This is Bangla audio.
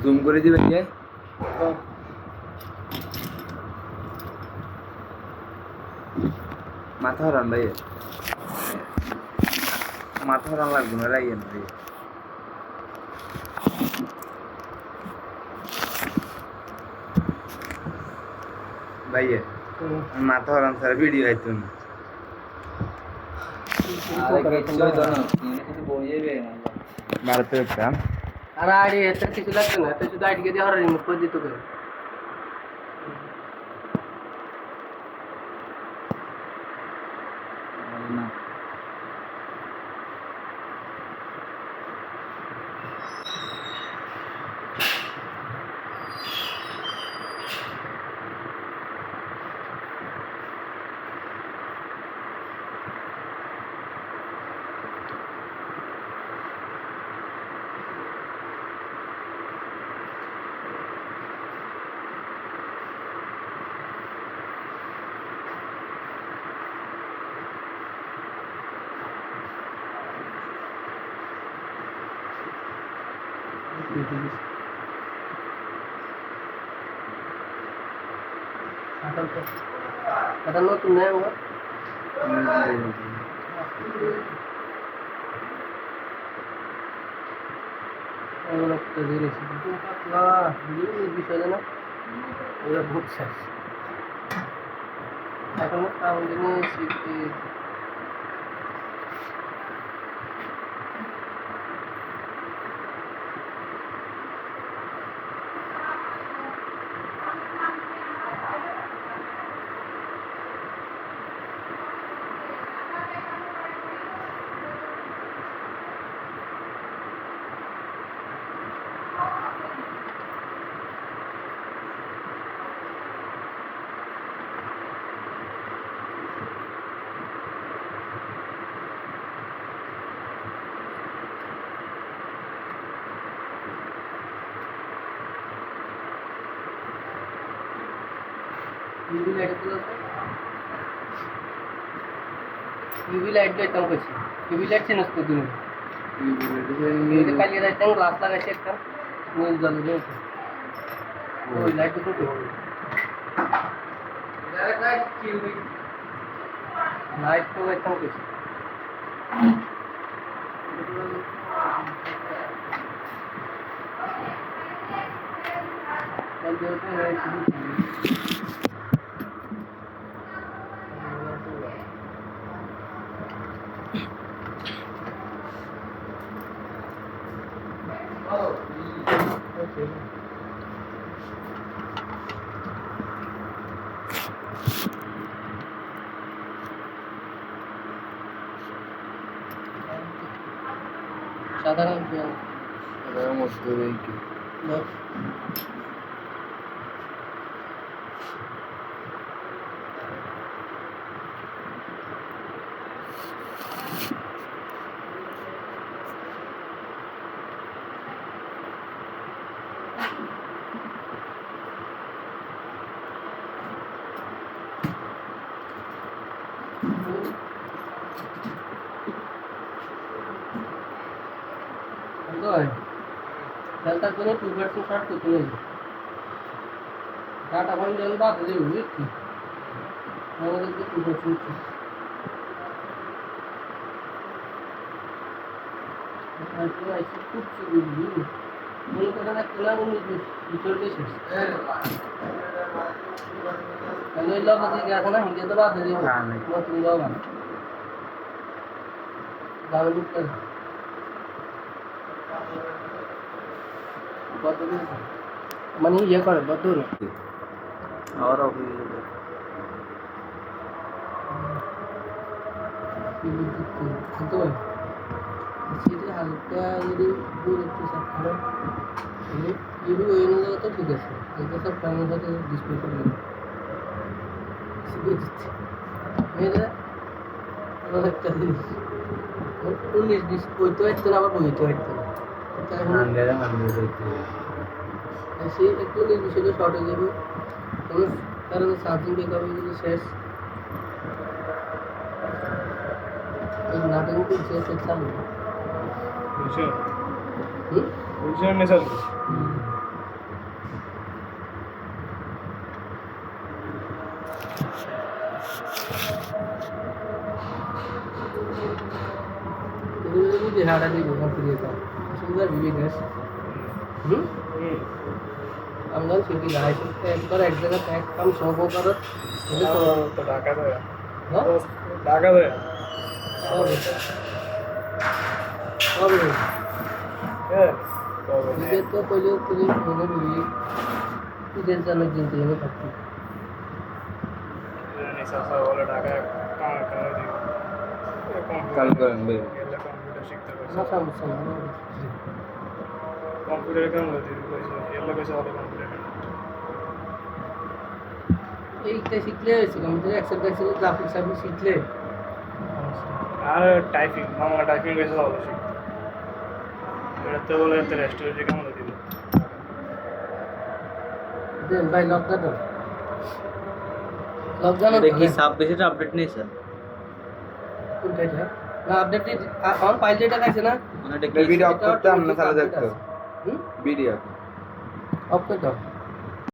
জুম করে দিবেন যে মাথা হরান ভাই, মাথা হরান লাগবে না, রাইয়েন ভাই। ভাইয়ে মাথা হরান স্যার ভিডিও আইতো না। ভারতে একটা আর আইডি এত কিছু লাগবে না, তো শুধু আইডি দিয়ে আর রিমুভ করে দিতে হবে। না এটা নতুন নেই আমার। একটা জিনিস পাতলা বিষয় না, ওরা বুঝছে এখন কারণ জিনিস यूवी लाइट का एकदम कशी यूवी लाइट से नसतो तुम्ही खाली एकदम ग्लास लागायचे एकदम नील झालं नव्हतं लाईट कुठे लाईट तो एकदम कशी সাধারণ মধ্যে चलता तो 2% शॉर्ट होती है डाटा पॉइंट जन बात है हुई थी हमारे तो 2% थी तो ऐसे कुछ भी मुझे पता ना किला वो निचोड़ के शेष हेलो इल्ला बस गया था ना हिंदी तो बात है वो तुम जाओ ना गावलुक कर মানে ইয়ে করে বদল আর কিন্তু সেটা হালকা যদি দূর একটু সাফ করে যদি ওই অনুযায়ী তো ঠিক আছে এটা সব ফ্যামিলির সাথে ডিসপ্লে করে দেবে এটা একটা জিনিস 19-20 বইতে হচ্ছে না আবার বইতে হচ্ছে না সে একটু বিষয়টা শর্ট হয়ে যাবে কোনো কারণে চার্জিং ব্যাকআপ হয়ে গেলে শেষ এই নাটক কিন্তু শেষ হচ্ছে না এগুলো যদি হারা দিয়ে কমপ্লিট হয় সুন্দর বিজনেস আমরা ছুটি গায়ে একবার এক জায়গায় এক কাম সব করার তো ঢাকা দেয় হ্যাঁ ঢাকা দেয় সব সব হ্যাঁ ঈদের তো কইলেও তুমি মনে করি ঈদের জন্য কিনতে হবে থাকতে বলে ঢাকায় চালু করেন ভাই কম্পিউটার শিখতে পারছে না সমস্যা না কম্পিউটার কেমন এগুলো কইছে বলে কম্পিউটার এইটা শিখলে হয়েছে কম্পিউটার এক্সেল টেক্সেল গ্রাফিক্স সার্ভিস শিখলে আর টাইপিং বাংলা টাইপিং কইছে ভালো শিখতে এটা তো বলে একটা রেস্টুরেন্টে কেমন দিল দেন ভাই লক করে দাও লক জানো দেখি সাব বেশিটা আপডেট নেই স্যার কোনটা এটা না আপডেট অন ফাইল যেটা আছে না মানে এটা ভিডিও অফ করতে আমরা চালু দেখতো হুম ভিডিও অফ করে দাও